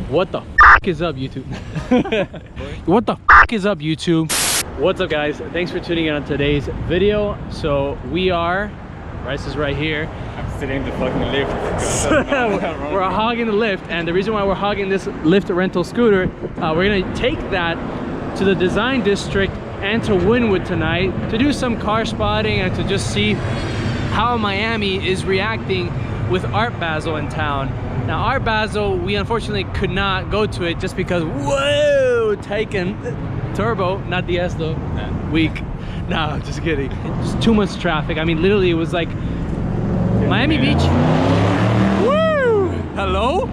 What the is up, YouTube? What the is up, YouTube? What's up, guys? Thanks for tuning in on today's video. So we are, Brice is right here. I'm sitting in the fucking lift. We're hogging the lift, and the reason why we're hogging this lift rental scooter, we're gonna take that to the design district and to Wynwood tonight to do some car spotting and to just see how Miami is reacting with Art Basel in town. Now, Art Basel, we unfortunately could not go to it just because, whoa, taken turbo, not DS though, weak. No, just kidding. Just too much traffic. I mean, literally, it was like Miami Beach. Woo! Hello?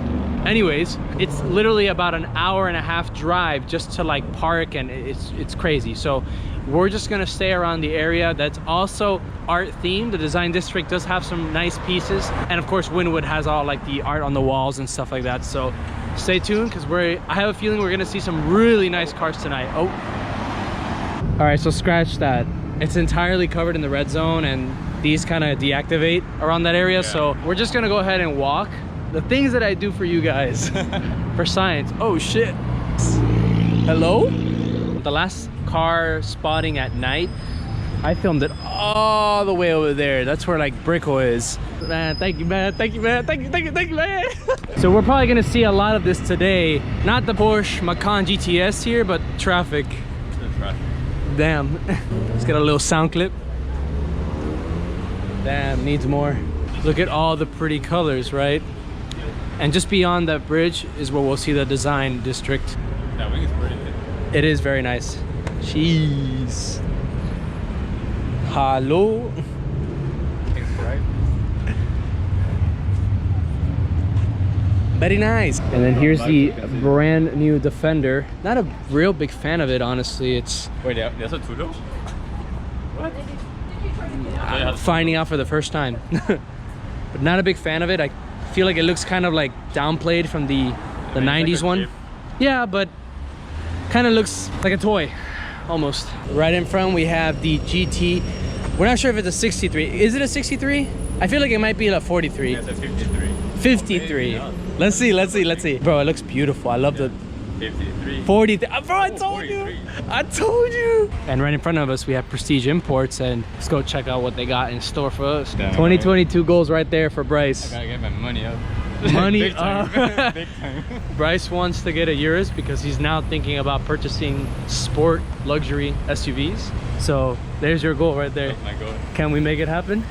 Anyways, it's literally about an hour and a half drive just to like park, and it's crazy. So we're just gonna stay around the area that's also art themed. The design district does have some nice pieces, and of course Wynwood has all like the art on the walls and stuff like that. So stay tuned, because I have a feeling we're gonna see some really nice cars tonight. Oh, all right, so scratch that. It's entirely covered in the red zone, and these kind of deactivate around that area. Yeah. So we're just gonna go ahead and walk the things that I do for you guys for science. Oh shit. Hello? The last car spotting at night, I filmed it all the way over there. That's where like Brickell is. Man, thank you, man. Thank you, man. Thank you, man. So we're probably gonna see a lot of this today. Not the Porsche Macan GTS here, but traffic. Damn. Let's get a little sound clip. Damn, needs more. Look at all the pretty colors, right? And just beyond that bridge is where we'll see the design district. That wing is pretty good. It is very nice. Jeez. Hello. Thanks, right? Very nice. And then here's the brand new Defender. Not a real big fan of it, honestly. It's... Wait, there's a two-door? What? I'm finding out for the first time. But not a big fan of it. I feel like it looks kind of like downplayed from the 90s one. Yeah, but kind of looks like a toy almost. Right in front we have the GT. We're not sure if it's a 63. Is it a 63? I feel like it might be a 43. Yeah, it's a 53. 53. Let's see. Bro, it looks beautiful. I love the 53. 43. Bro, I told you. I told you. And right in front of us we have Prestige Imports, and let's go check out what they got in store for us. Damn, 2022 goals right there for Brice. I gotta get my money up. Money Big time. up. Big time. Brice wants to get a Urus because he's now thinking about purchasing sport luxury SUVs. So there's your goal right there. That's my goal. Can we make it happen?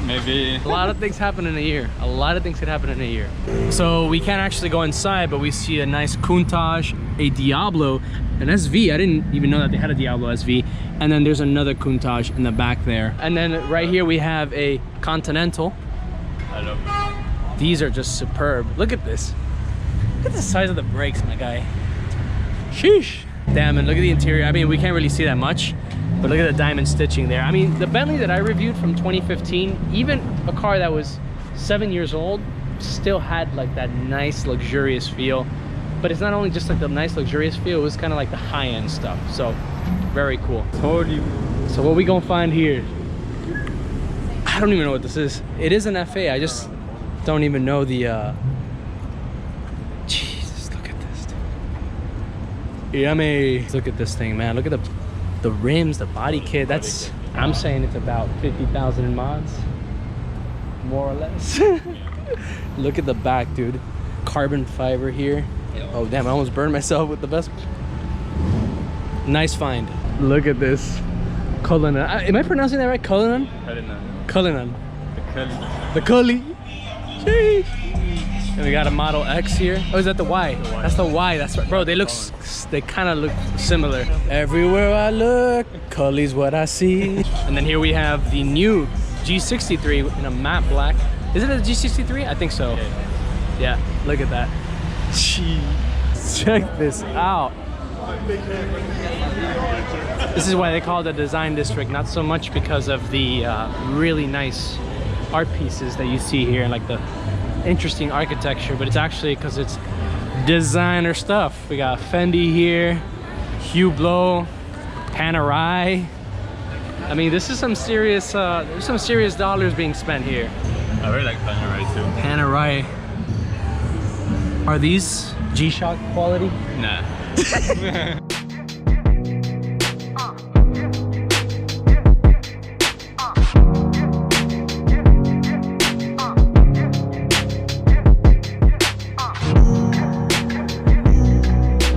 Maybe. A lot of things happen in a year. A lot of things could happen in a year. So we can't actually go inside, but we see a nice Countach, a Diablo, an SV. I didn't even know that they had a Diablo SV. And then there's another Countach in the back there. And then right here we have a Continental. I love it. These are just superb. Look at this. Look at the size of the brakes, my guy. Sheesh. Damn, and look at the interior. I mean, we can't really see that much, but look at the diamond stitching there. I mean, the Bentley that I reviewed from 2015, even a car that was 7 years old, still had like that nice luxurious feel. But it's not only just like the nice luxurious feel, it was kind of like the high-end stuff. So very cool. Told you. So what we gonna find here? I don't even know what this is. It is an FA. I just don't even know the Jesus, look at this, dude. Yummy. Look at this thing, man. Look at the rims, the body kit. That's, I'm saying it's about 50,000 in mods, more or less. Look at the back, dude. Carbon fiber here. Oh damn, I almost burned myself with the best. Nice find. Look at this. Cullinan. Am I pronouncing that right? Cullinan? Cullinan. The Cully. Sheesh. And we got a Model X here. Oh, is that the Y? That's the Y. That's right. Bro, they kind of look similar. Everywhere I look, Cully's what I see. And then here we have the new G63 in a matte black. Is it a G63? I think so. Yeah, look at that. Jeez. Check this out. This is why they call it the design district, not so much because of the really nice art pieces that you see here and like the interesting architecture, but it's actually because it's designer stuff. We got Fendi here, Hublot, Panerai. I mean, this is some serious there's some serious dollars being spent here. I really like Panerai too. Panerai. Are these G-Shock quality? Nah.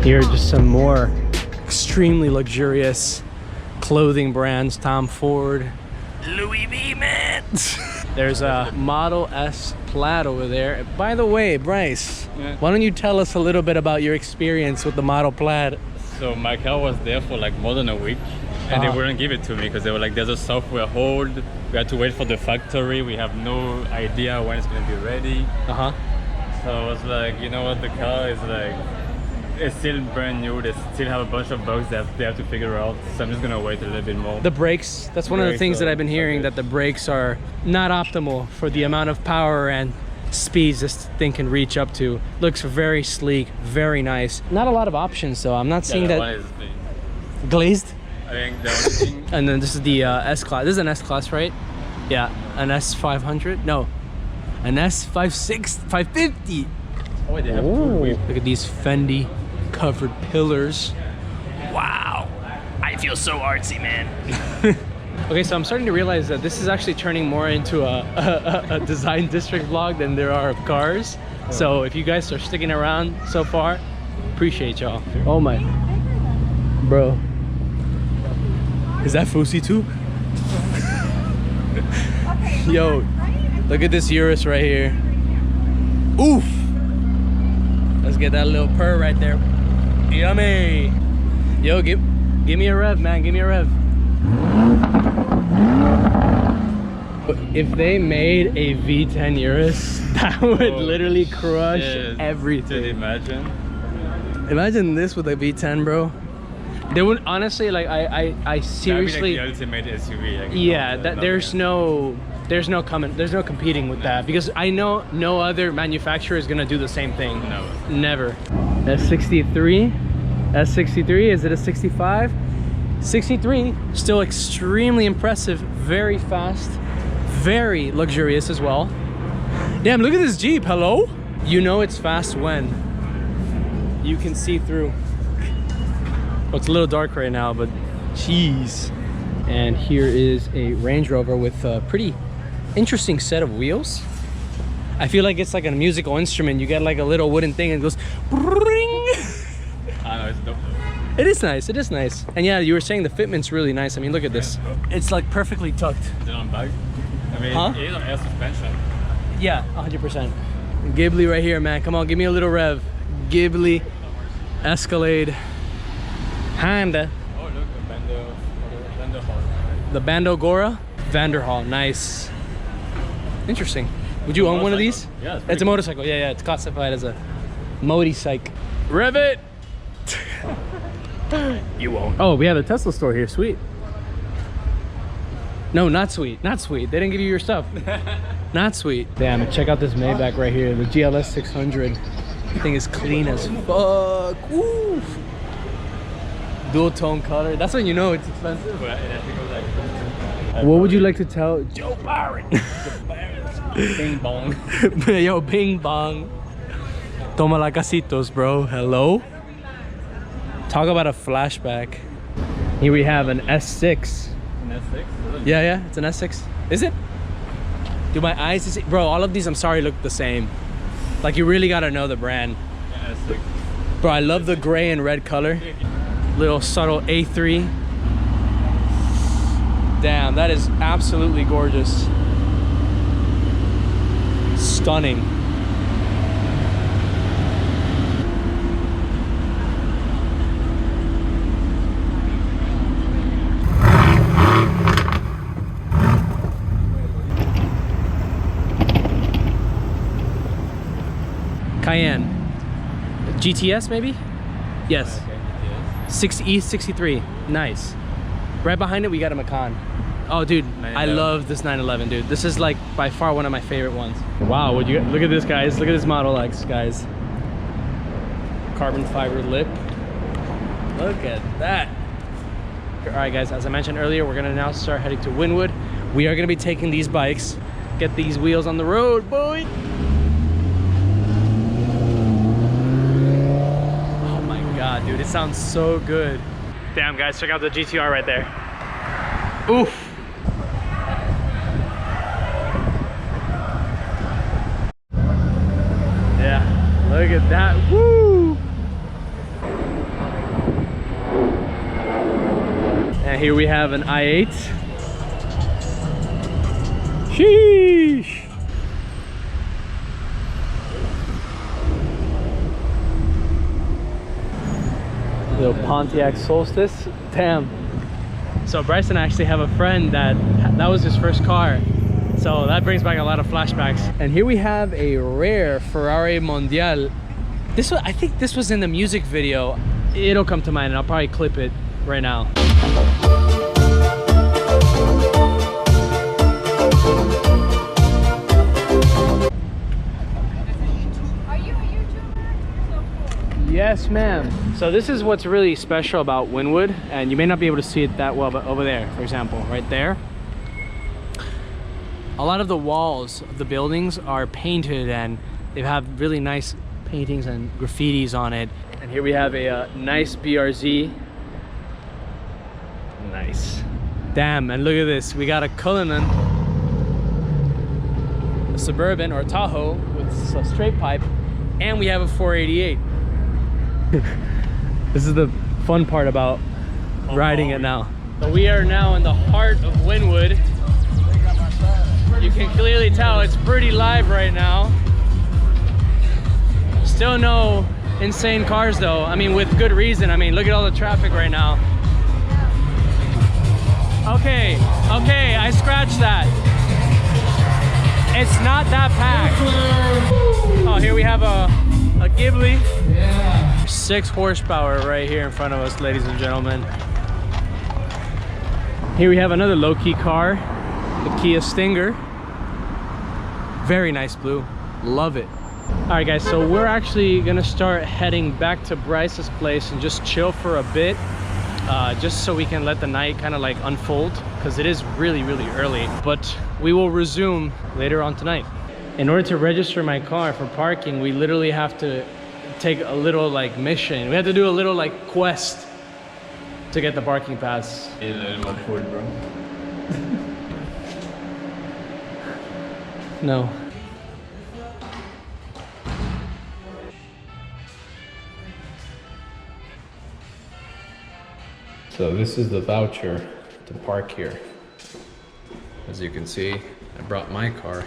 Here are just some more extremely luxurious clothing brands. Tom Ford, Louis V, man. There's a Model S Plaid over there. By the way, Brice, why don't you tell us a little bit about your experience with the Model Plaid? So my car was there for like more than a week, and they wouldn't give it to me because they were like, there's a software hold. We had to wait for the factory. We have no idea when it's gonna be ready. So I was like, you know what, the car is like, it's still brand new. They still have a bunch of bugs that they have to figure out. So I'm just gonna wait a little bit more. The brakes, that's one of the things that I've been hearing, that the brakes are not optimal for the amount of power and speeds this thing can reach up to. Looks very sleek, very nice. Not a lot of options though. I'm not seeing that. One is glazed. I think the only thing. And then this is the S-Class. This is an S-Class, right? Yeah, an S500. No, an S550. Oh, they have look at these Fendi covered pillars. Wow, I feel so artsy, man. Okay, so I'm starting to realize that this is actually turning more into a design district vlog than there are of cars. So if you guys are sticking around so far, appreciate y'all. Oh my, bro, is that Fusi too? Yo, look at this Urus right here. Oof. Let's get that little purr right there. Yummy. Yo, give me a rev, man. Give me a rev. If they made a V10 Urus, that would literally crush everything. Imagine this with a V10, bro. They would honestly, like, I seriously. That'd be like the ultimate SUV. Like, yeah, that there's no competing with that, because I know no other manufacturer is gonna do the same thing. No, never. S63, S63. Is it a 65? 63. Still extremely impressive. Very fast. Very luxurious as well. Damn, look at this Jeep. Hello. You know it's fast when you can see through. Well, it's a little dark right now, but jeez. And here is a Range Rover with a pretty interesting set of wheels. I feel like it's like a musical instrument. You get like a little wooden thing and it goes bring. I know, it's dope. It is nice, it is nice. And yeah, you were saying the fitment's really nice. I mean, look at this. It's like perfectly tucked. Is it on bike? I mean, it is on air suspension. Yeah, 100%. Ghibli right here, man. Come on, give me a little rev. Ghibli Escalade Honda. Oh, look, the Vanderhall. The Bandogora Vanderhall, nice. Interesting. Would you own one of these? Yeah, it's a motorcycle. Yeah, it's classified as a motorcycle. Rev it. You won't. Oh, we have a Tesla store here. Sweet. No, not sweet. Not sweet. They didn't give you your stuff. Not sweet. Damn, check out this Maybach right here. The GLS 600. Thing is clean as fuck. Woo. Dual tone color. That's when you know it's expensive. What would you like to tell Joe Byron? Bing bong. Yo, bing bong. Toma la casitos, bro. Hello. Talk about a flashback. Here we have an S6. An S6? Yeah, it's an S6. Is it? Do my eyes is it? Bro, all of these, I'm sorry, look the same. Like, you really gotta know the brand. Yeah, S6. Bro, I love the gray and red color. Little subtle A3. Damn, that is absolutely gorgeous. Stunning. Cayenne. GTS maybe? Yes. Okay, GTS. 63. Nice. Right behind it we got a Macan. Oh dude, I love this 911, dude. This is like by far one of my favorite ones. Wow, would you look at this, guys? Look at this Model X, guys. Carbon fiber lip. Look at that. All right, guys, as I mentioned earlier, we're gonna now start heading to Wynwood. We are gonna be taking these bikes, get these wheels on the road, boy. It sounds so good. Damn, guys, check out the GTR right there. Oof. Yeah, look at that. Woo! And here we have an i8. Sheesh! Little Pontiac Solstice. Damn. So Brice and I actually have a friend that was his first car. So that brings back a lot of flashbacks. And here we have a rare Ferrari Mondial. This was, I think this was in the music video. It'll come to mind and I'll probably clip it right now. Yes, ma'am. So this is what's really special about Wynwood, and you may not be able to see it that well, but over there, for example, right there, a lot of the walls of the buildings are painted and they have really nice paintings and graffitis on it. And here we have a nice BRZ. Nice. Damn, and look at this. We got a Cullinan, a Suburban or Tahoe with a straight pipe, and we have a 488. This is the fun part about riding it now. So we are now in the heart of Wynwood. You can clearly tell it's pretty live right now. Still no insane cars though. I mean, with good reason. I mean, look at all the traffic right now. Okay, I scratched that. It's not that packed. Oh, here we have a Ghibli. Yeah. 6 horsepower right here in front of us, ladies and gentlemen. Here we have another low-key car, the Kia Stinger. Very nice blue, love it. All right guys, so we're actually gonna start heading back to Brice's place and just chill for a bit, just so we can let the night kind of like unfold, because it is really early. But we will resume later on tonight. In order to register my car for parking, we literally have to take a little like mission. We have to do a little like quest to get the parking pass. A little more forward, bro. No. So this is the voucher to park here. As you can see, I brought my car.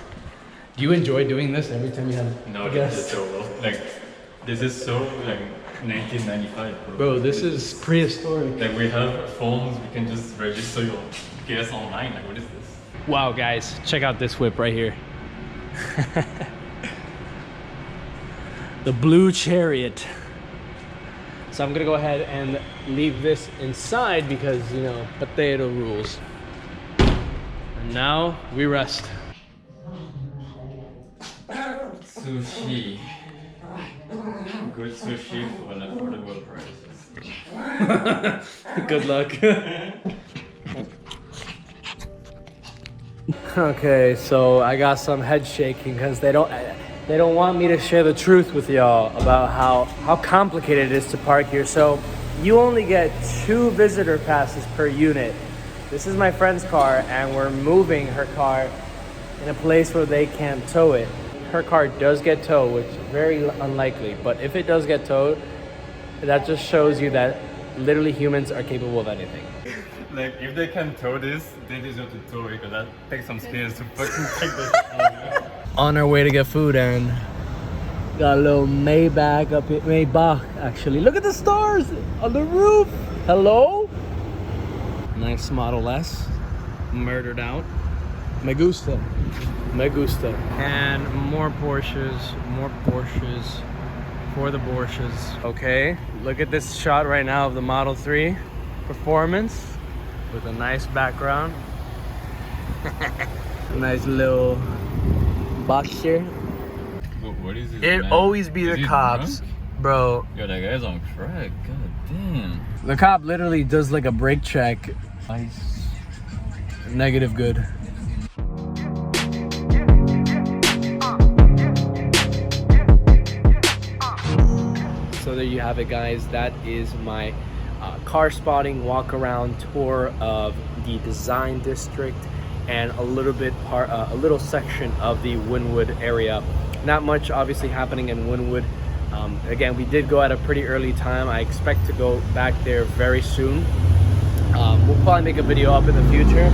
Do you enjoy doing this every time you have No, this is so low. Like, this is so like 1995, bro. Bro, this is prehistoric. Like, we have phones, we can just register your gas online. Like, what is this? Wow, guys, check out this whip right here. The Blue Chariot. So I'm gonna go ahead and leave this inside because, you know, potato rules. And now we rest. Sushi. Good sushi for an affordable price. Good luck. Okay, so I got some head shaking because they don't want me to share the truth with y'all about how complicated it is to park here. So you only get 2 visitor passes per unit. This is my friend's car and we're moving her car in a place where they can't tow it. Her car does get towed, which is very unlikely, but if it does get towed, that just shows you that literally humans are capable of anything. Like, if they can tow this, they deserve to tow it, because that takes some skills to fucking take this. On our way to get food and got a little Maybach up here. Maybach, actually. Look at the stars on the roof. Hello? Nice Model S. Murdered out. Me gusta. Me gusta. And more Porsches for the Porsches. Okay, look at this shot right now of the Model 3 Performance with a nice background. Nice little box here. What is this? It man? always be Is the he cops, drunk? bro. Yo, that guy's on crack. God damn. The cop literally does like a brake check. Nice. Negative good. So there you have it, guys. That is my car spotting walk around tour of the design district and a little section of the Wynwood area. Not much obviously happening in Wynwood. Again, we did go at a pretty early time. I expect to go back there very soon. We'll probably make a video up in the future.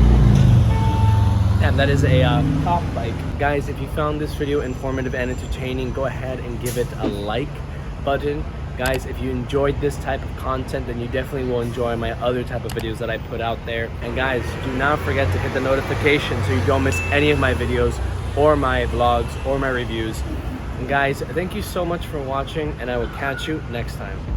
And that is a top bike. Guys, if you found this video informative and entertaining, go ahead and give it a like button. Guys, if you enjoyed this type of content, then you definitely will enjoy my other type of videos that I put out there. And guys, do not forget to hit the notification so you don't miss any of my videos or my vlogs or my reviews. And guys, thank you so much for watching, and I will catch you next time.